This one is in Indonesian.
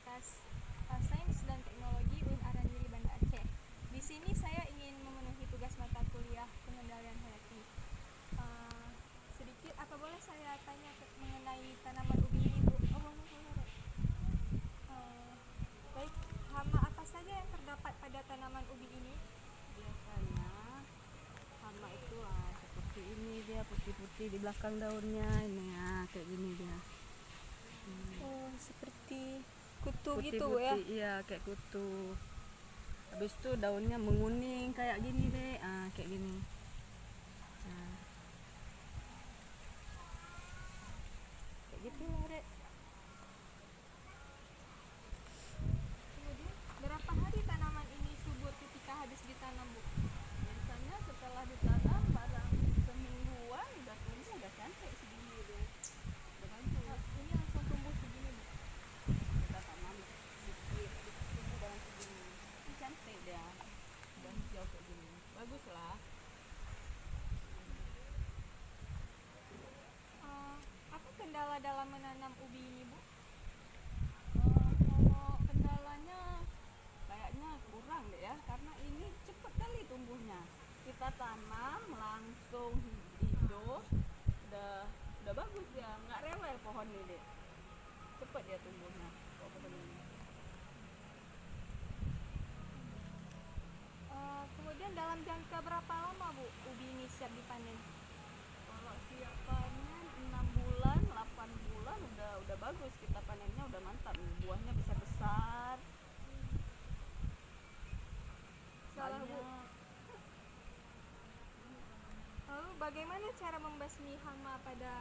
Fakultas Sains dan Teknologi UIN Arandiri Banda Aceh. Di sini saya ingin memenuhi tugas mata kuliah pengendalian hayati. Sedikit, apa boleh saya tanya mengenai tanaman ubi ini, Bu? Oh, boleh. Baik, hama apa saja yang terdapat pada tanaman ubi ini? Biasanya hama itu seperti ini, dia putih-putih di belakang daunnya, ini ya kayak gini dia. Oh, seperti kutu Putih-putih, gitu, Bu, ya? iya kayak kutu. Habis itu daunnya menguning kayak gini deh, kayak gini. Nah, kayak gitu lah dek. Kemudian, berapa hari tanaman ini subur ketika habis ditanam, Bu? Biasanya setelah ditanam barang semingguan udah tumbuh, udah cantik segini dia. Udah bagus. Ini langsung tumbuh segini, Bu. Kita tanam sedikit, tumbuh barang segini. Ini cantik dia. Udah hijau kayak gini. Bagus lah. Apa kendala dalam menanam ubi ini, Bu? Kalau kendalanya kayaknya kurang deh ya, karena ini cepet kali tumbuhnya. Kita tanam langsung hijau, udah bagus dia, nggak rewel pohon ini deh. Cepet dia tumbuhnya pohon ini. Kemudian dalam jangka berapa lama, Bu, ubi ini siap dipanen? Kalau siap panen 6 bulan, 8 bulan udah bagus, kita panennya udah mantap. Buahnya bisa besar. Salah, Bu. Banyak. Lalu bagaimana cara membasmi hama pada